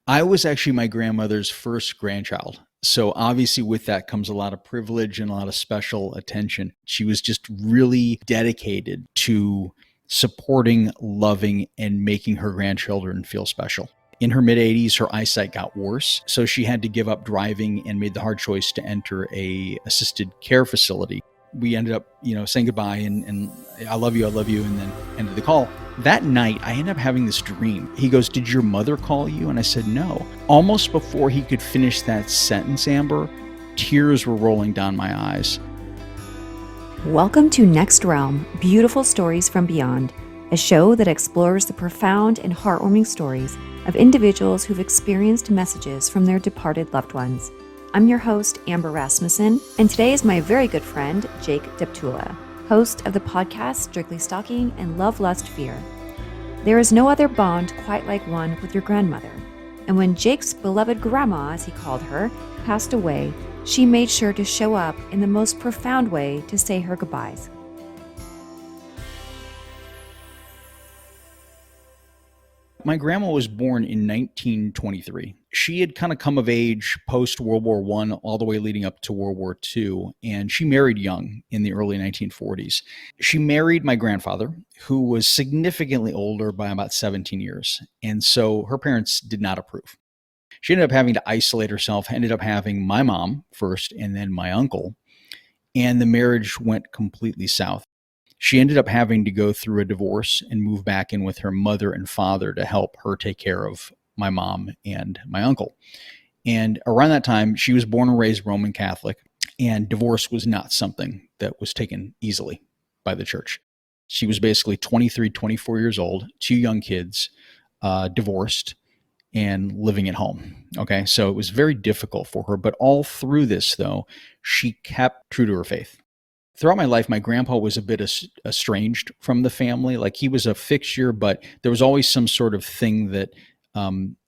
I was actually my grandmother's first grandchild. So obviously with that comes a lot of privilege and a lot of special attention. She was just really dedicated to supporting, loving, and making her grandchildren feel special. In her mid 80s, her eyesight got worse, so she had to give up driving and made the hard choice to enter a assisted care facility. We ended up, saying goodbye and I love you, and then ended the call. That night, I ended up having this dream. He goes, "Did your mother call you?" And I said, "No." Almost before he could finish that sentence, Amber, tears were rolling down my eyes. Welcome to Next Realm, Beautiful Stories from Beyond, a show that explores the profound and heartwarming stories of individuals who've experienced messages from their departed loved ones. I'm your host, Amber Rasmussen, and today is my very good friend, Jake Deptula, host of the podcast Strictly Stalking and Love, Lust, Fear. There is no other bond quite like one with your grandmother, and when Jake's beloved grandma, as he called her, passed away, she made sure to show up in the most profound way to say her goodbyes. My grandma was born in 1923. She had kind of come of age post World War I, all the way leading up to World War II, and she married young in the early 1940s. She married my grandfather, who was significantly older by about 17 years, and so her parents did not approve. She ended up having to isolate herself, ended up having my mom first and then my uncle, and the marriage went completely south. She ended up having to go through a divorce and move back in with her mother and father to help her take care of my mom and my uncle. And around that time, she was born and raised Roman Catholic, and divorce was not something that was taken easily by the church. She was basically 23, 24 years old, two young kids, divorced, and living at home. Okay. So it was very difficult for her. But all through this, though, she kept true to her faith. Throughout my life, my grandpa was a bit estranged from the family. Like, he was a fixture, but there was always some sort of thing that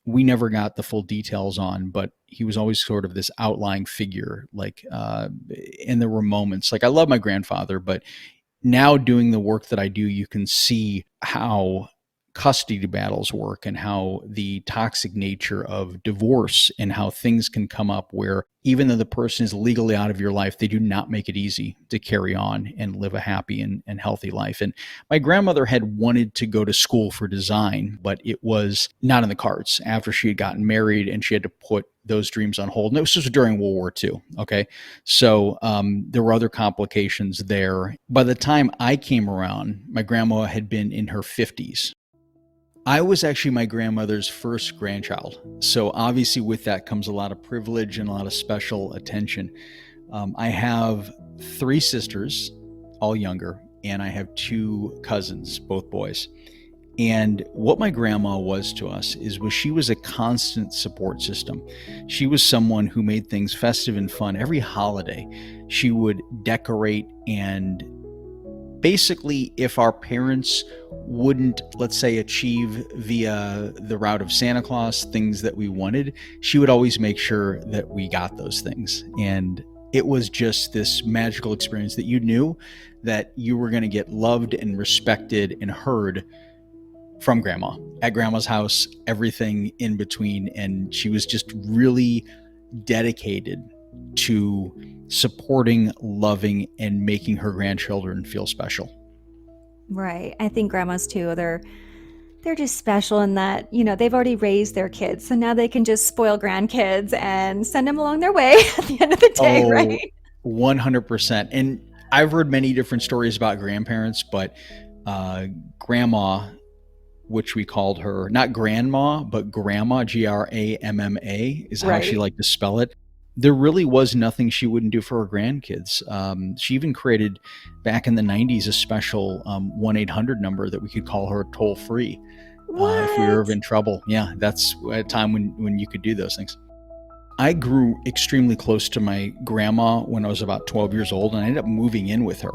we never got the full details on, but he was always sort of this outlying figure. And there were moments, like, I love my grandfather, but now doing the work that I do, you can see how custody battles work and how the toxic nature of divorce and how things can come up where even though the person is legally out of your life, they do not make it easy to carry on and live a happy and healthy life. And my grandmother had wanted to go to school for design, but it was not in the cards after she had gotten married, and she had to put those dreams on hold. And this was during World War II. Okay. So there were other complications there. By the time I came around, my grandma had been in her 50s. I was actually my grandmother's first grandchild. So obviously with that comes a lot of privilege and a lot of special attention. I have three sisters, all younger, and I have two cousins, both boys. And what my grandma was to us was she was a constant support system. She was someone who made things festive and fun. Every holiday, she would decorate, and basically, if our parents wouldn't, let's say, achieve via the route of Santa Claus things that we wanted, she would always make sure that we got those things. And it was just this magical experience that you knew that you were going to get loved and respected and heard from grandma, at grandma's house, everything in between. And she was just really dedicated to supporting, loving, and making her grandchildren feel special. Right. I think grandmas too, they're just special in that, they've already raised their kids. So now they can just spoil grandkids and send them along their way at the end of the day, Oh, right? 100%. And I've heard many different stories about grandparents, but grandma, which we called her, not grandma, but grandma, Gramma, is how she Right. liked to spell it. There really was nothing she wouldn't do for her grandkids. She even created, back in the 90s, a special 1-800 number that we could call her toll free if we were ever What? in trouble. Yeah, that's a time when you could do those things. I grew extremely close to my grandma when I was about 12 years old, and I ended up moving in with her.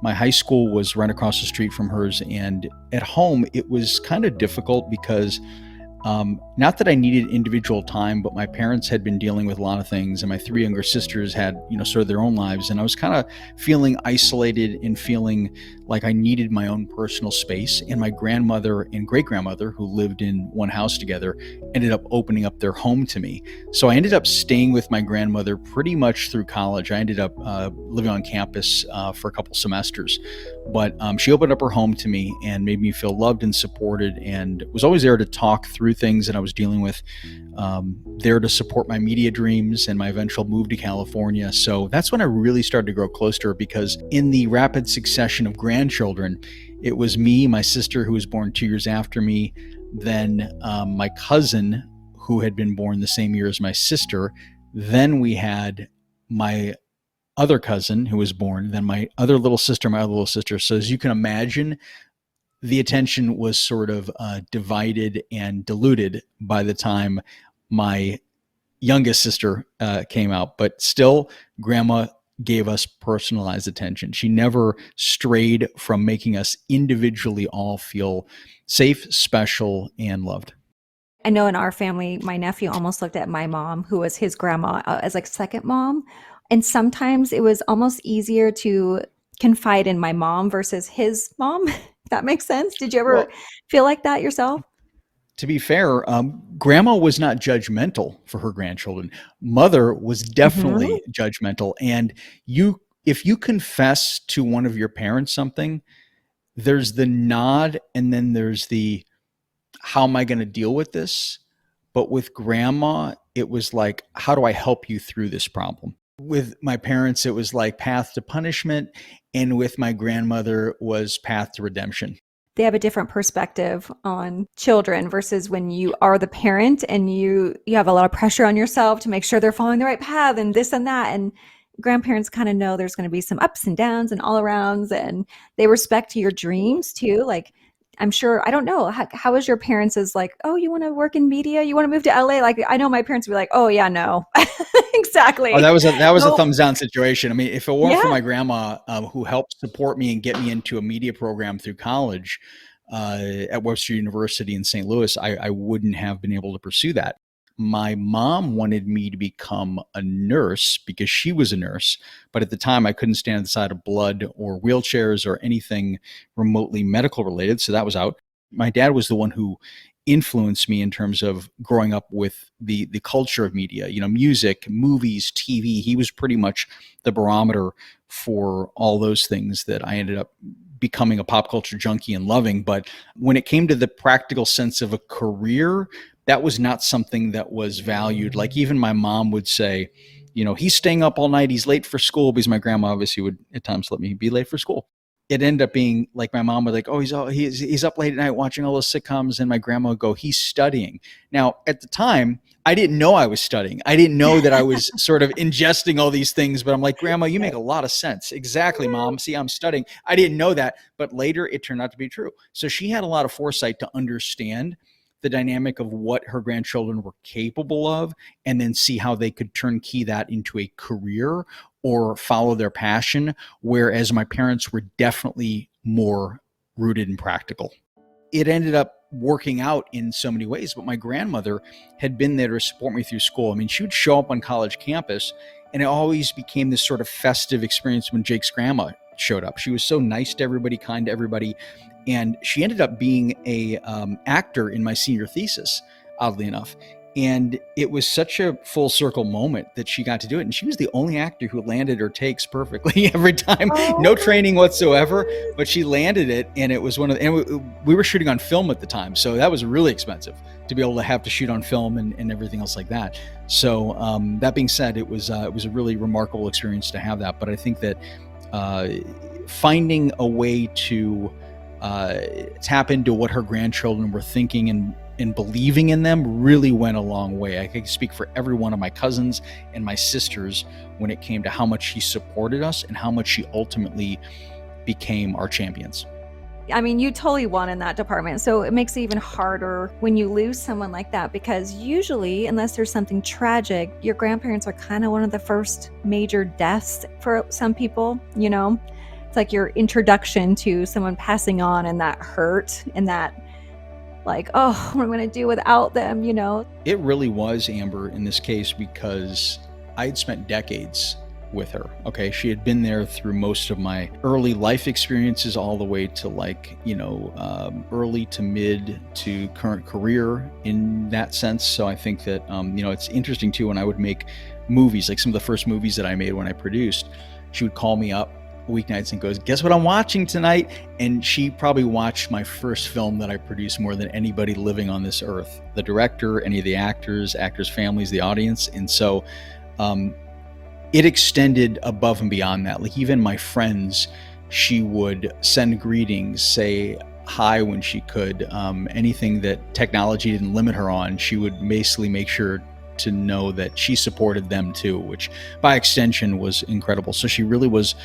My high school was right across the street from hers, and at home it was kind of difficult because Not that I needed individual time, but my parents had been dealing with a lot of things, and my three younger sisters had, sort of their own lives. And I was kind of feeling isolated and feeling like I needed my own personal space. And my grandmother and great grandmother, who lived in one house together, ended up opening up their home to me. So I ended up staying with my grandmother pretty much through college. I ended up living on campus for a couple semesters. But she opened up her home to me and made me feel loved and supported, and was always there to talk through things that I was dealing with, there to support my media dreams and my eventual move to California. So that's when I really started to grow close to her, because in the rapid succession of grandchildren, it was me, my sister, who was born 2 years after me, then my cousin, who had been born the same year as my sister. Then we had my other cousin who was born, then my other little sister, my other little sister. So as you can imagine, the attention was sort of divided and diluted by the time my youngest sister came out. But still, grandma gave us personalized attention. She never strayed from making us individually all feel safe, special, and loved. I know in our family, my nephew almost looked at my mom, who was his grandma, as like second mom. And sometimes it was almost easier to confide in my mom versus his mom. If that makes sense. Did you ever Well, feel like that yourself? to be fair, grandma was not judgmental for her grandchildren. Mother was Hmm. definitely judgmental. And if you confess to one of your parents something, there's the nod, and then there's the, how am I going to deal with this? But with grandma, it was like, how do I help you through this problem? With my parents, it was like path to punishment. And with my grandmother was path to redemption. They have a different perspective on children versus when you are the parent and you have a lot of pressure on yourself to make sure they're following the right path and this and that. And grandparents kind of know there's going to be some ups and downs and all arounds, and they respect your dreams too. Like, I'm sure, I don't know, how is your parents is like, oh, you want to work in media, you want to move to LA? Like, I know my parents would be like, oh yeah, no. Oh, Exactly. that was a Nope. thumbs down situation. I mean, if it weren't for Yeah. my grandma, who helped support me and get me into a media program through college at Webster University in St. Louis, I wouldn't have been able to pursue that. My mom wanted me to become a nurse because she was a nurse, but at the time I couldn't stand the sight of blood or wheelchairs or anything remotely medical related, so that was out. My dad was the one who influenced me in terms of growing up with the culture of media, music, movies, TV. He was pretty much the barometer for all those things that I ended up becoming a pop culture junkie and loving. But when it came to the practical sense of a career, that was not something that was valued. Like, even my mom would say, he's staying up all night, he's late for school, because my grandma obviously would at times let me be late for school. It ended up being like, my mom would like, oh, he's up late at night watching all those sitcoms, and my grandma would go, he's studying. Now, at the time, I didn't know I was studying. I didn't know that I was sort of ingesting all these things, but I'm like, grandma, you make a lot of sense. Exactly, mom. See, I'm studying. I didn't know that, but later it turned out to be true. So she had a lot of foresight to understand the dynamic of what her grandchildren were capable of, and then see how they could turnkey that into a career or follow their passion. Whereas my parents were definitely more rooted and practical. It ended up working out in so many ways, but my grandmother had been there to support me through school. I mean, she would show up on college campus, and it always became this sort of festive experience when Jake's grandma showed up. She was so nice to everybody, kind to everybody, and she ended up being a actor in my senior thesis, oddly enough. And it was such a full circle moment that she got to do it. And she was the only actor who landed her takes perfectly every time. No Oh my training whatsoever, goodness. but she landed it. And it was and we were shooting on film at the time. So that was really expensive to be able to have to shoot on film and everything else like that. So that being said, it was a really remarkable experience to have that. But I think that finding a way to tap into what her grandchildren were thinking and believing in them really went a long way. I can speak for every one of my cousins and my sisters when it came to how much she supported us and how much she ultimately became our champions. I mean, you totally won in that department. So it makes it even harder when you lose someone like that, because usually, unless there's something tragic, your grandparents are kind of one of the first major deaths for some people, you know? It's like your introduction to someone passing on, and that hurt and that like, oh, what am I going to do without them, you know? It really was, Amber, in this case, because I had spent decades with her. Okay. She had been there through most of my early life experiences, all the way to early to mid to current career in that sense. So I think that, it's interesting too, when I would make movies, like some of the first movies that I made when I produced, she would call me up weeknights and goes, "Guess what I'm watching tonight?" And she probably watched my first film that I produced more than anybody living on this earth, the director, any of the actors, families, the audience. And so um, it extended above and beyond that. Like, even my friends, she would send greetings, say hi when she could. Anything that technology didn't limit her on, she would basically make sure to know that she supported them too, which by extension was incredible. So she really was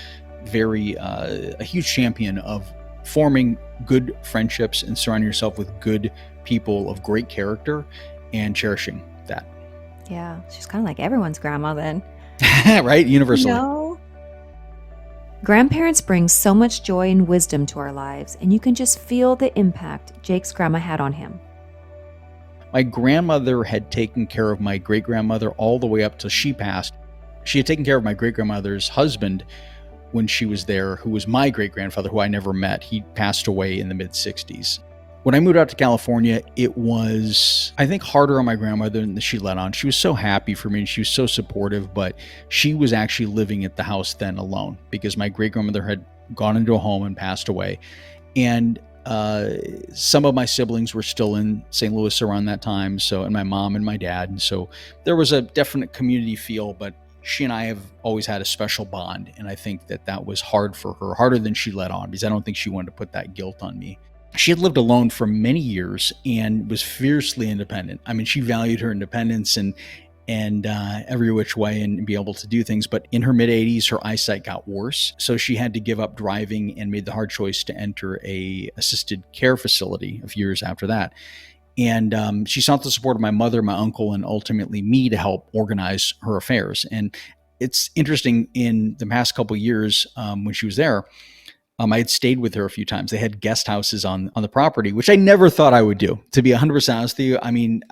a huge champion of forming good friendships and surrounding yourself with good people of great character and cherishing that. Yeah, she's kind of like everyone's grandma then. Right? Universally. No. Grandparents bring so much joy and wisdom to our lives, and you can just feel the impact Jake's grandma had on him. My grandmother had taken care of my great grandmother all the way up till she passed. She had taken care of my great grandmother's husband when she was there, who was my great grandfather, who I never met. He passed away in the mid 60s. When I moved out to California, it was, I think, harder on my grandmother than she let on. She was so happy for me and she was so supportive, but she was actually living at the house then alone because my great grandmother had gone into a home and passed away. And some of my siblings were still in St. Louis around that time. So, and my mom and my dad. And so there was a definite community feel, but she and I have always had a special bond. And I think that that was hard for her, harder than she let on, because I don't think she wanted to put that guilt on me. She had lived alone for many years and was fiercely independent. I mean, she valued her independence and every which way and be able to do things. But in her mid 80s, her eyesight got worse. So she had to give up driving and made the hard choice to enter a assisted care facility a few years after that. And she sought the support of my mother, my uncle, and ultimately me to help organize her affairs. And it's interesting, in the past couple of years, when she was there, I had stayed with her a few times. They had guest houses on the property, which I never thought I would do, to be 100% honest with you. I mean,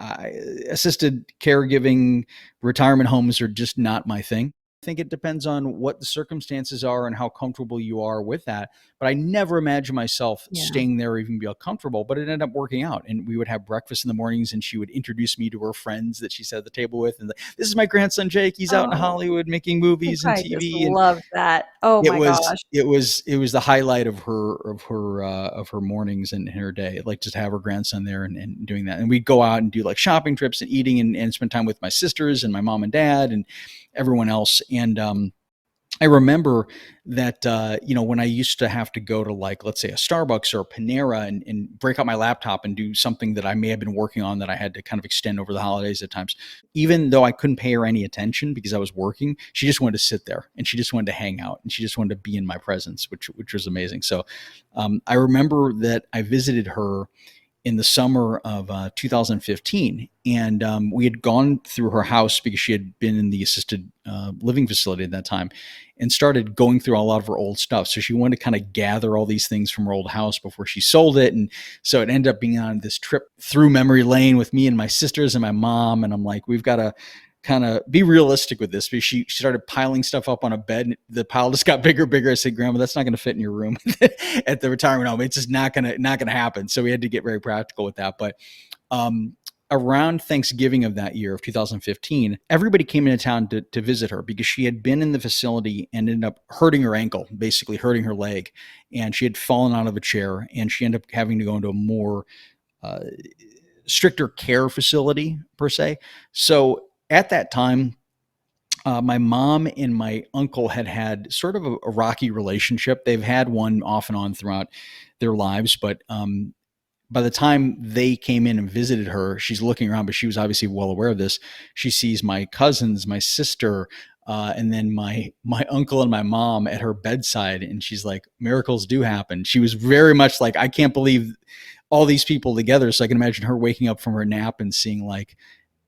assisted caregiving, retirement homes are just not my thing. I think it depends on what the circumstances are and how comfortable you are with that. But I never imagined myself Yeah. staying there or even be comfortable, but it ended up working out. And we would have breakfast in the mornings and she would introduce me to her friends that she sat at the table with. And this is my grandson, Jake. He's out in Oh, Hollywood making I movies and probably just TV. And love that. Oh it my was gosh. the highlight of her mornings and her day. Like, just have her grandson there and doing that. And we'd go out and do like shopping trips and eating and spend time with my sisters and my mom and dad and everyone else. And I remember that, when I used to have to go to, like, let's say a Starbucks or a Panera and break out my laptop and do something that I may have been working on that I had to kind of extend over the holidays at times, even though I couldn't pay her any attention because I was working, she just wanted to sit there and she just wanted to hang out and she just wanted to be in my presence, which was amazing. So I remember that I visited her in the summer of 2015. And we had gone through her house because she had been in the assisted living facility at that time and started going through a lot of her old stuff. So she wanted to kind of gather all these things from her old house before she sold it. And so it ended up being on this trip through memory lane with me and my sisters and my mom. And I'm like, we've got to kind of be realistic with this, because she started piling stuff up on a bed and the pile just got bigger and bigger. I said, Grandma, that's not going to fit in your room at the retirement home. It's just not going to happen. So we had to get very practical with that. But around Thanksgiving of that year of 2015, everybody came into town to visit her because she had been in the facility and ended up hurting her ankle, basically hurting her leg. And she had fallen out of a chair and she ended up having to go into a more stricter care facility per se. So at that time, my mom and my uncle had sort of a rocky relationship. They've had one off and on throughout their lives, but by the time they came in and visited her, she's looking around, but she was obviously well aware of this. She sees my cousins, my sister, and then my uncle and my mom at her bedside, and she's like, "Miracles do happen." She was very much like, "I can't believe all these people together." So I can imagine her waking up from her nap and seeing, like,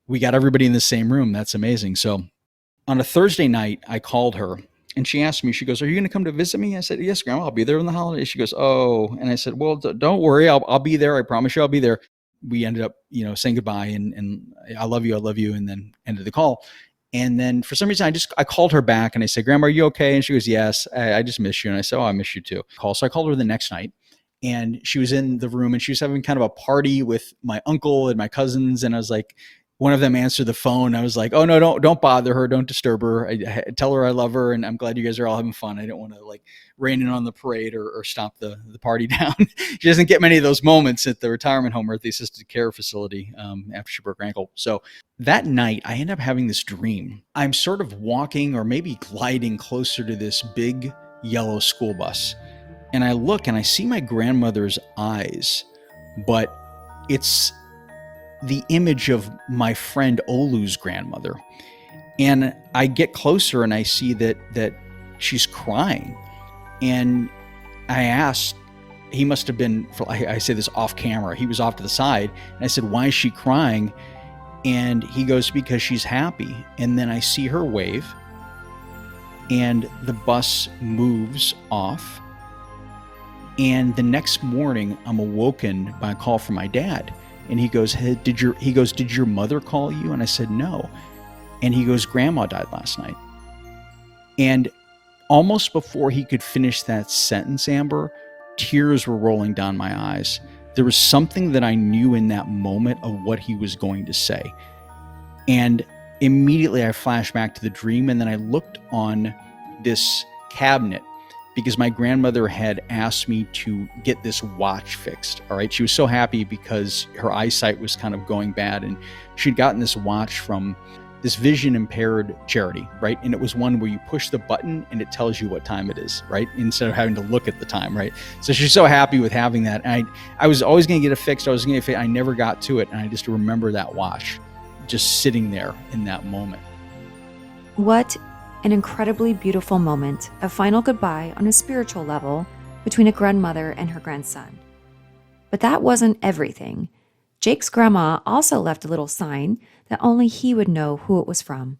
we got everybody in the same room. That's amazing. So on a Thursday night, I called her and she asked me, she goes, "Are you going to come to visit me?" I said, "Yes, Grandma, I'll be there on the holidays." She goes, "Oh." And I said, "Well, don't worry. I'll be there. I promise you I'll be there." we ended up, saying goodbye and I love you, and then ended the call. And then for some reason, I called her back and I said, Grandma, are you okay? And she goes, yes, I just miss you. And I said, oh, I miss you too. So I called her the next night, and she was in the room and she was having kind of a party with my uncle and my cousins. And I was like, one of them answered the phone. I was like, oh no, don't bother her. Don't disturb her. I tell her I love her and I'm glad you guys are all having fun. I don't want to like rain in on the parade or stop the party down. She doesn't get many of those moments at the retirement home or at the assisted care facility after she broke her ankle. So that night I end up having this dream. I'm sort of walking or maybe gliding closer to this big yellow school bus. And I look and I see my grandmother's eyes, but it's the image of my friend Olu's grandmother. And I get closer and I see that she's crying. And I asked, he must have been, I say this off camera, he was off to the side. And I said, why is she crying? And he goes, because she's happy. And then I see her wave and the bus moves off. And the next morning I'm awoken by a call from my dad. And he goes, hey, did your mother call you? And I said, no. And he goes, Grandma died last night. And almost before he could finish that sentence, Amber, tears were rolling down my eyes. There was something that I knew in that moment of what he was going to say. And immediately I flashed back to the dream. And then I looked on this cabinet because my grandmother had asked me to get this watch fixed. All right. She was so happy because her eyesight was kind of going bad. And she'd gotten this watch from this vision impaired charity, right? And it was one where you push the button and it tells you what time it is, right? Instead of having to look at the time, right? So she's so happy with having that. And I was always going to get it fixed. I never got to it. And I just remember that watch just sitting there in that moment. What an incredibly beautiful moment, a final goodbye on a spiritual level between a grandmother and her grandson. But that wasn't everything. Jake's grandma also left a little sign that only he would know who it was from.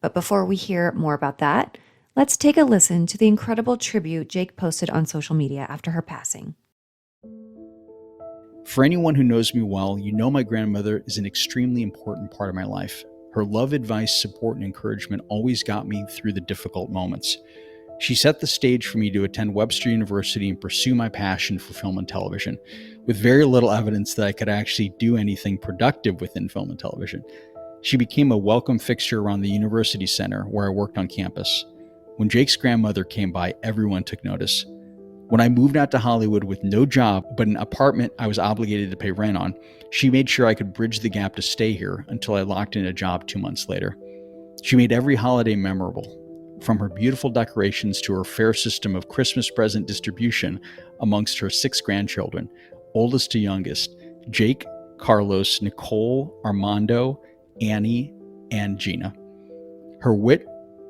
But before we hear more about that, let's take a listen to the incredible tribute Jake posted on social media after her passing. For anyone who knows me well, you know my grandmother is an extremely important part of my life. Her love, advice, support, and encouragement always got me through the difficult moments. She set the stage for me to attend Webster University and pursue my passion for film and television, with very little evidence that I could actually do anything productive within film and television. She became a welcome fixture around the university center where I worked on campus. When Jake's grandmother came by, everyone took notice. When I moved out to Hollywood with no job but an apartment I was obligated to pay rent on, she made sure I could bridge the gap to stay here until I locked in a job 2 months later. She made every holiday memorable, from her beautiful decorations to her fair system of Christmas present distribution amongst her 6 grandchildren, oldest to youngest, Jake, Carlos, Nicole, Armando, Annie, and Gina. Her wit,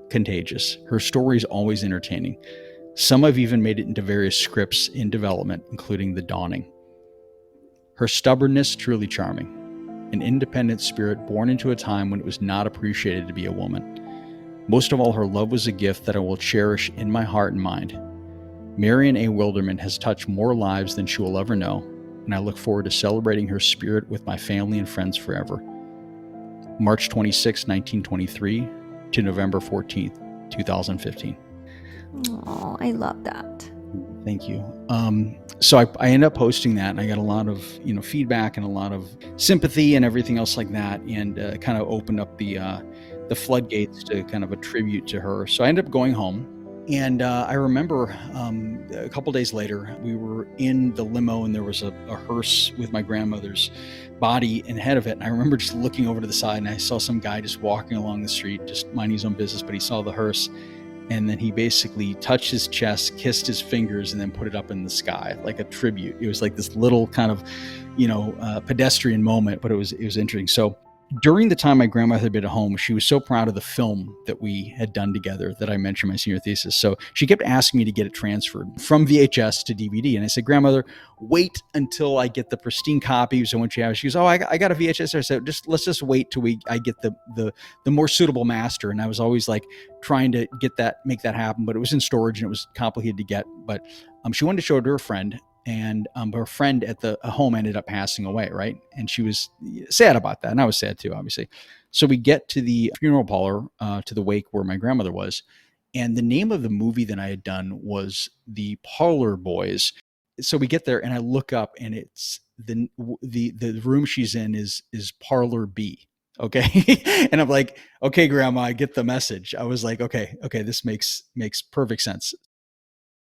contagious. Her stories always entertaining. Some have even made it into various scripts in development, including The Dawning. Her stubbornness, truly charming. An independent spirit born into a time when it was not appreciated to be a woman. Most of all, her love was a gift that I will cherish in my heart and mind. Marion A. Wilderman has touched more lives than she will ever know, and I look forward to celebrating her spirit with my family and friends forever. March 26, 1923 to November 14th, 2015. Oh, I love that. Thank you. So I ended up posting that, and I got a lot of feedback and a lot of sympathy and everything else like that, and kind of opened up the floodgates to kind of a tribute to her. So I ended up going home, and I remember a couple days later we were in the limo, and there was a hearse with my grandmother's body and head of it. And I remember just looking over to the side, and I saw some guy just walking along the street, just minding his own business, but he saw the hearse. And then he basically touched his chest, kissed his fingers, and then put it up in the sky like a tribute. It was like this little kind of, pedestrian moment, but it was interesting. So during the time my grandmother had been at home, she was so proud of the film that we had done together that I mentioned in my senior thesis. So she kept asking me to get it transferred from VHS to DVD. And I said, Grandmother, wait until I get the pristine copies. And when she has, she goes, oh, I got a VHS. I said, let's just wait till I get the more suitable master. And I was always like trying to make that happen, but it was in storage and it was complicated to get. But she wanted to show it to her friend. and her friend at the home ended up passing away, right? And she was sad about that, and I was sad too, obviously. So we get to the funeral parlor, to the wake where my grandmother was, and the name of the movie that I had done was The Parlor Boys. So we get there, and I look up, and it's the room she's in is Parlor B. Okay, and I'm like, okay, Grandma, I get the message. I was like, okay, this makes perfect sense.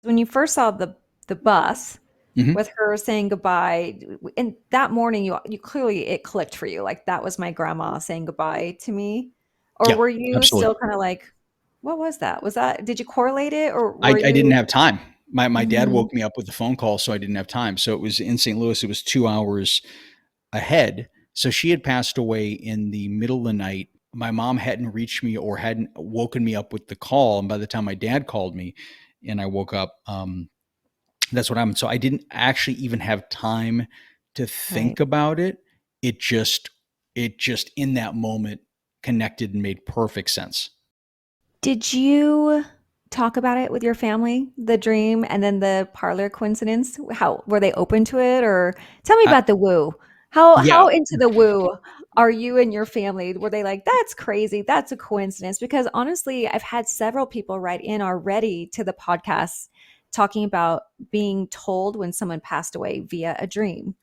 When you first saw the bus Hmm. with her saying goodbye, and that morning you clearly it clicked for you, like, "That was my grandma saying goodbye to me." Or Yeah, were you absolutely. still kinda like, "What was that? Was that" did you correlate it, or I were didn't you have time. My dad Mhm. woke me up with the phone call, so I didn't have time. So it was in St. Louis. It was 2 hours ahead. So she had passed away in the middle of the night. My mom hadn't reached me or hadn't woken me up with the call. And by the time my dad called me and I woke up, that's what happened. So I didn't actually even have time to Right. think about it. It just, it just in that moment connected and made perfect sense. Did you talk about it with your family, the dream and then the parlor coincidence? How were they open to it, or tell me I, about the woo? How yeah, into the woo are you and your family? Were they like, "That's crazy. That's a coincidence"? Because honestly, I've had several people write in already to the podcast talking about being told when someone passed away via a dream.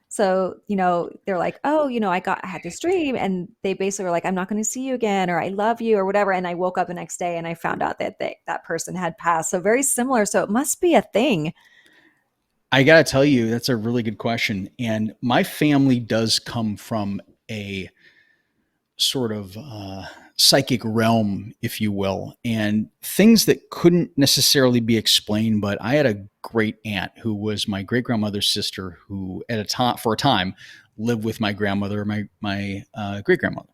So, they're like, "Oh, I had this dream," and they basically were like, "I'm not going to see you again," or "I love you," or whatever. And I woke up the next day and I found out that that person had passed. So very similar. So it must be a thing. I got to tell you, that's a really good question. And my family does come from a sort of psychic realm, if you will, and things that couldn't necessarily be explained. But I had a great aunt who was my great grandmother's sister, who at a time for a time lived with my grandmother, my great grandmother,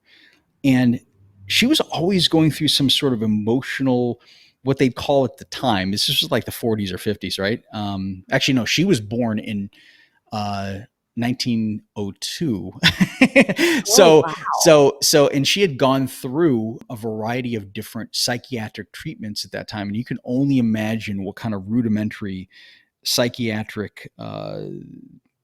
and she was always going through some sort of emotional, what they'd call at the time. This was like the 40s or 50s, right? Actually, no, she was born in uh 1902. Oh, so wow. and she had gone through a variety of different psychiatric treatments at that time, and you can only imagine what kind of rudimentary psychiatric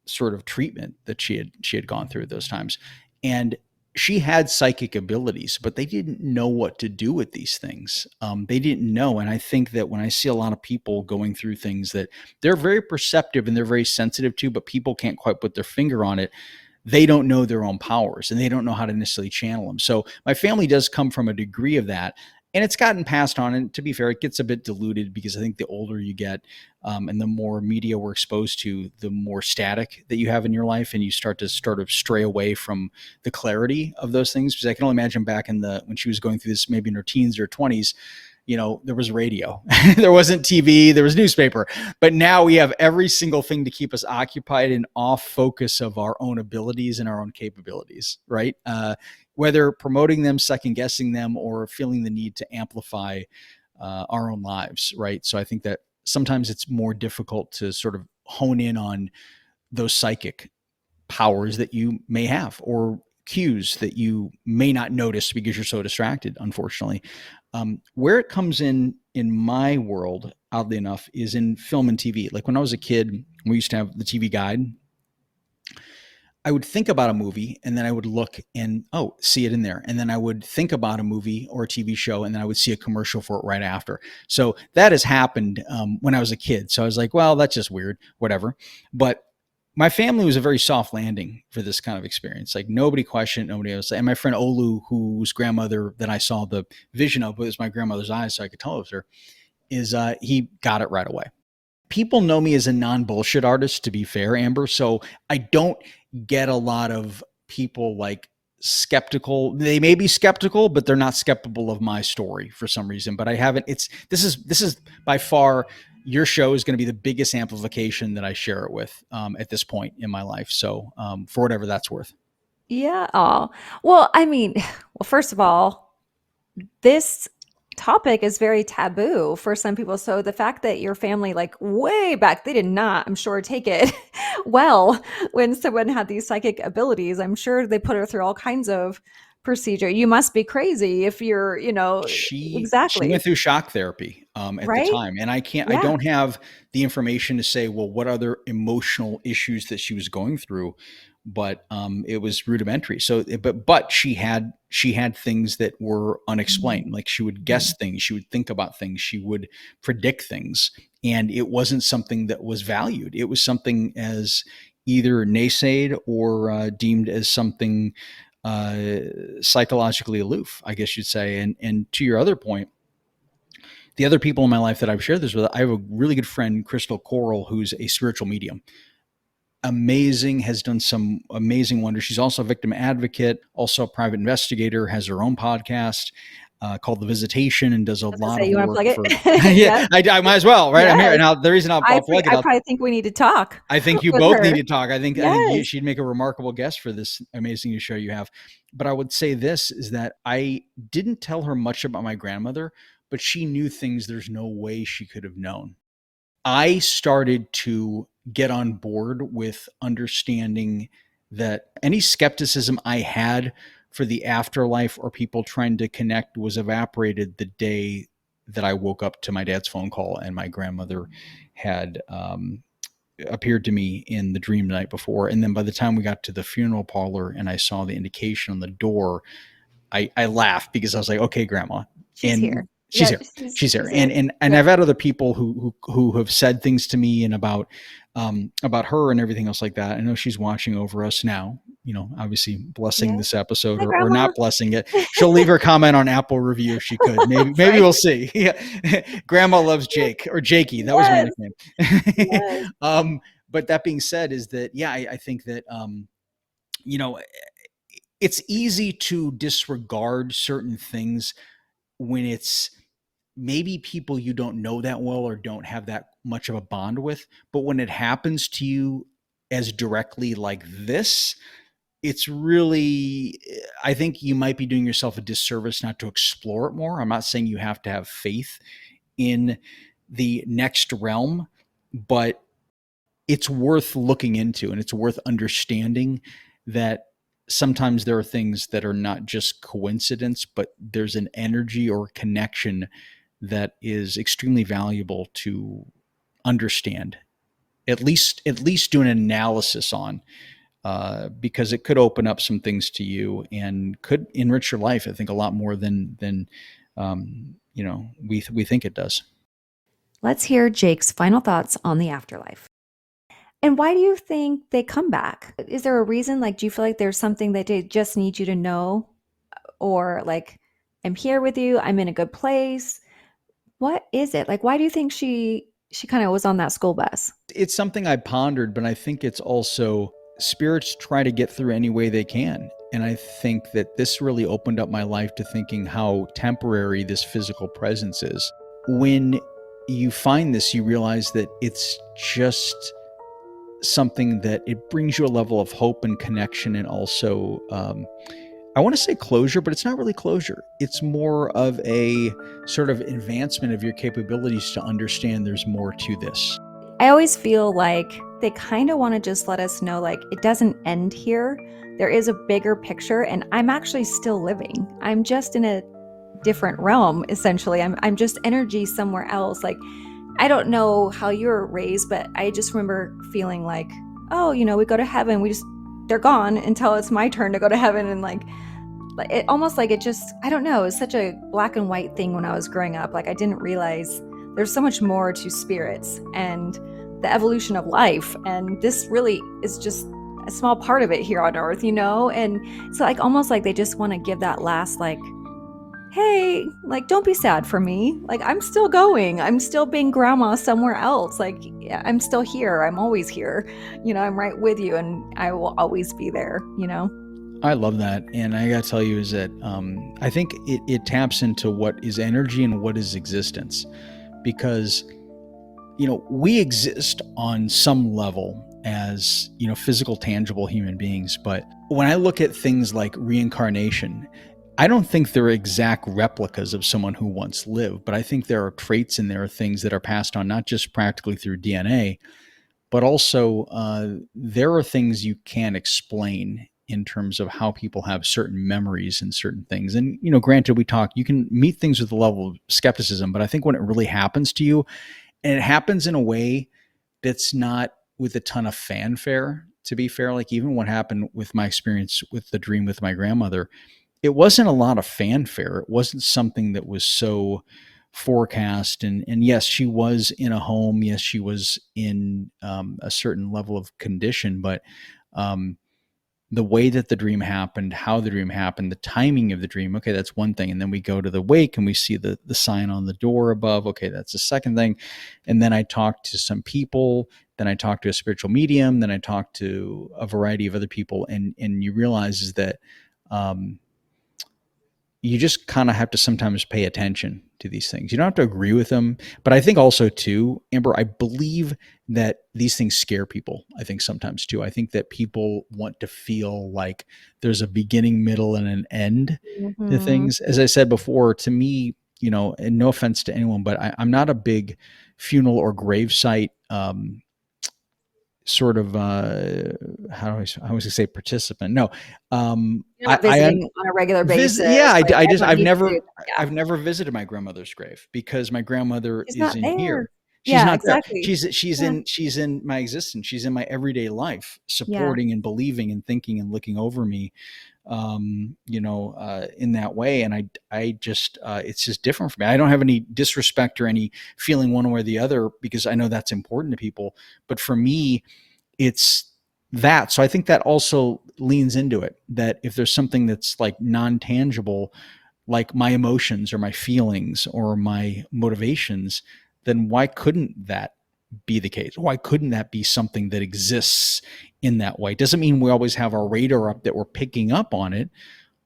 sort of treatment that she had gone through at those times. And she had psychic abilities, but they didn't know what to do with these things. They didn't know. And I think that when I see a lot of people going through things that they're very perceptive and they're very sensitive to, but people can't quite put their finger on it, they don't know their own powers and they don't know how to necessarily channel them. So my family does come from a degree of that. And it's gotten passed on. And to be fair, it gets a bit diluted because I think the older you get, and the more media we're exposed to, the more static that you have in your life, and you start to stray away from the clarity of those things. Because I can only imagine back in the when she was going through this, maybe in her teens or 20s, there was radio, there wasn't TV, there was newspaper, but now we have every single thing to keep us occupied and off focus of our own abilities and our own capabilities, right? Whether promoting them, second guessing them, or feeling the need to amplify our own lives, right? So I think that sometimes it's more difficult to sort of hone in on those psychic powers that you may have or cues that you may not notice because you're so distracted, unfortunately. Where it comes in my world, oddly enough, is in film and TV. Like when I was a kid, we used to have the TV guide. I would think about a movie and then I would look and, oh, see it in there. And then I would think about a movie or a TV show and then I would see a commercial for it right after. So that has happened when I was a kid. So I was like, well, that's just weird, whatever. But my family was a very soft landing for this kind of experience. Like nobody questioned, nobody else. And my friend Olu, whose grandmother that I saw the vision of was my grandmother's eyes, so I could tell it was her, is he got it right away. People know me as a non-bullshit artist, to be fair, Amber. So I don't get a lot of people like skeptical. They may be skeptical, but they're not skeptical of my story for some reason. But I haven't. This is by far your show is going to be the biggest amplification that I share it with at this point in my life. So for whatever that's worth. Yeah. Oh, well, I mean, well, first of all, this topic is very taboo for some people. So the fact that your family, like way back, they did not, I'm sure, take it well when someone had these psychic abilities. I'm sure they put her through all kinds of procedure. You must be crazy if you're, She went exactly. through shock therapy. at the Right? time. And I Yeah. don't have the information to say, well, what other emotional issues that she was going through, but it was rudimentary. So, but she had things that were unexplained. Like she would guess Mhm. things, she would think about things, she would predict things, and it wasn't something that was valued. It was something as either naysayed or deemed as something uh, psychologically aloof, I guess you'd say. And to your other point, the other people in my life that I've shared this with, I have a really good friend, Crystal Coral, who's a spiritual medium. Amazing, has done some amazing wonders. She's also a victim advocate, also a private investigator, has her own podcast called The Visitation, and does a I was gonna lot say, of you wanna work plug for. it? Yeah, Yeah. I might as well, right? I'm here. Yes. Now, the reason I'll plug it, I probably think we need to talk I think you with both need her. to talk. I think Yes. she'd make a remarkable guest for this amazing new show you have. But I would say this is that I didn't tell her much about my grandmother, but she knew things there's no way she could have known. I started to get on board with understanding that any skepticism I had for the afterlife or people trying to connect was evaporated the day that I woke up to my dad's phone call and my grandmother had appeared to me in the dream the night before. And then by the time we got to the funeral parlor and I saw the indication on the door, I laughed because I was like, okay, grandma. She's here. And she's Yeah, here. She's here. she's here. And Yep. I've had other people who have said things to me and about her and everything else like that. I know she's watching over us now, obviously blessing Yeah. this episode Hi, or grandma. not blessing it. She'll leave her comment on Apple review if she could. That's Maybe right. we'll see. Yeah. Grandma loves Jake or Jakey. That was my Yes, nickname. yes. But that being said is that, yeah, I think that, you know, it's easy to disregard certain things when it's maybe people you don't know that well or don't have that much of a bond with. But when it happens to you as directly like this, it's really, I think you might be doing yourself a disservice not to explore it more. I'm not saying you have to have faith in the next realm, but it's worth looking into and it's worth understanding that sometimes there are things that are not just coincidence, but there's an energy or connection that is extremely valuable to understand. At least do an analysis on, because it could open up some things to you and could enrich your life. I think a lot more than we think it does. Let's hear Jake's final thoughts on the afterlife. And why do you think they come back? Is there a reason? Like, do you feel like there's something that they just need you to know? Or like, I'm here with you, I'm in a good place? What is it? Like, why do you think she kind of was on that school bus? It's something I pondered, but I think it's also spirits try to get through any way they can. And I think that this really opened up my life to thinking how temporary this physical presence is. When you find this, you realize that it's just something that it brings you a level of hope and connection, and also I want to say closure, but it's not really closure. It's more of a sort of advancement of your capabilities to understand there's more to this. I always feel like they kind of want to just let us know, like, it doesn't end here. There is a bigger picture, and I'm actually still living. I'm just in a different realm, essentially. I'm just energy somewhere else. Like, I don't know how you were raised, but I just remember feeling like, oh, we go to heaven. They're gone until it's my turn to go to heaven. And like it almost like it just, I don't know, it was such a black and white thing when I was growing up. Like, I didn't realize there's so much more to spirits and the evolution of life. And this really is just a small part of it here on earth, And so, like, almost like they just want to give that last, like, hey, like, don't be sad for me. Like, I'm still going. I'm still being grandma somewhere else. Like, yeah, I'm still here. I'm always here. I'm right with you, and I will always be there. I love that. And I got to tell you is that I think it taps into what is energy and what is existence. Because, we exist on some level as, physical, tangible human beings. But when I look at things like reincarnation, I don't think they're exact replicas of someone who once lived, but I think there are traits and there are things that are passed on, not just practically through DNA, but also there are things you can't explain. in terms of how people have certain memories and certain things. And, granted, you can meet things with a level of skepticism, but I think when it really happens to you, and it happens in a way that's not with a ton of fanfare, to be fair, like even what happened with my experience with the dream with my grandmother, it wasn't a lot of fanfare. It wasn't something that was so forecast. And yes, she was in a home. Yes, she was in a certain level of condition, but um, the way that the dream happened, how the dream happened, the timing of the dream. Okay, that's one thing. And then we go to the wake and we see the sign on the door above. Okay, that's the second thing. And then I talked to some people. Then I talked to a spiritual medium. Then I talked to a variety of other people. And you realize is that you just kind of have to sometimes pay attention to these things. You don't have to agree with them. But I think also too, Amber, I believe that these things scare people. I think sometimes too. I think that people want to feel like there's a beginning, middle, and an end to Mhm. things. As I said before, to me, and no offense to anyone, but I'm not a big funeral or gravesite sort of how do I was gonna say participant. No. You're not I visiting on a regular Visit, basis, yeah, like, I don't need to. Yeah. I've never visited my grandmother's grave because my grandmother She's not isn't there. here. She's Yeah, not there. exactly. She's Yeah, in my existence. She's in my everyday life, yeah. supporting and believing and thinking and looking over me, in that way. And I just, it's just different for me. I don't have any disrespect or any feeling one way or the other because I know that's important to people. But for me, it's that. So I think that also leans into it, that if there's something that's like non-tangible, like my emotions or my feelings or my motivations, then why couldn't that be the case? Why couldn't that be something that exists in that way? Doesn't mean we always have our radar up that we're picking up on it,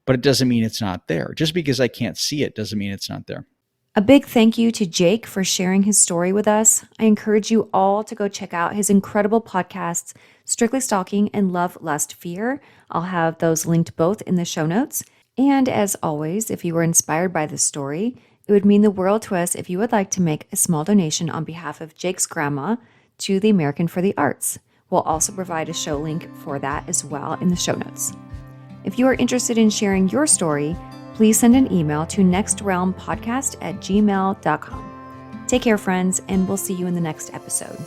but it doesn't mean it's not there. Just because I can't see it doesn't mean it's not there. A big thank you to Jake for sharing his story with us. I encourage you all to go check out his incredible podcasts, Strictly Stalking and Love, Lust, Fear. I'll have those linked both in the show notes. And as always, if you were inspired by this story, it would mean the world to us if you would like to make a small donation on behalf of Jake's grandma to the American for the Arts. We'll also provide a show link for that as well in the show notes. If you are interested in sharing your story, please send an email to nextrealmpodcast@gmail.com. Take care, friends, and we'll see you in the next episode.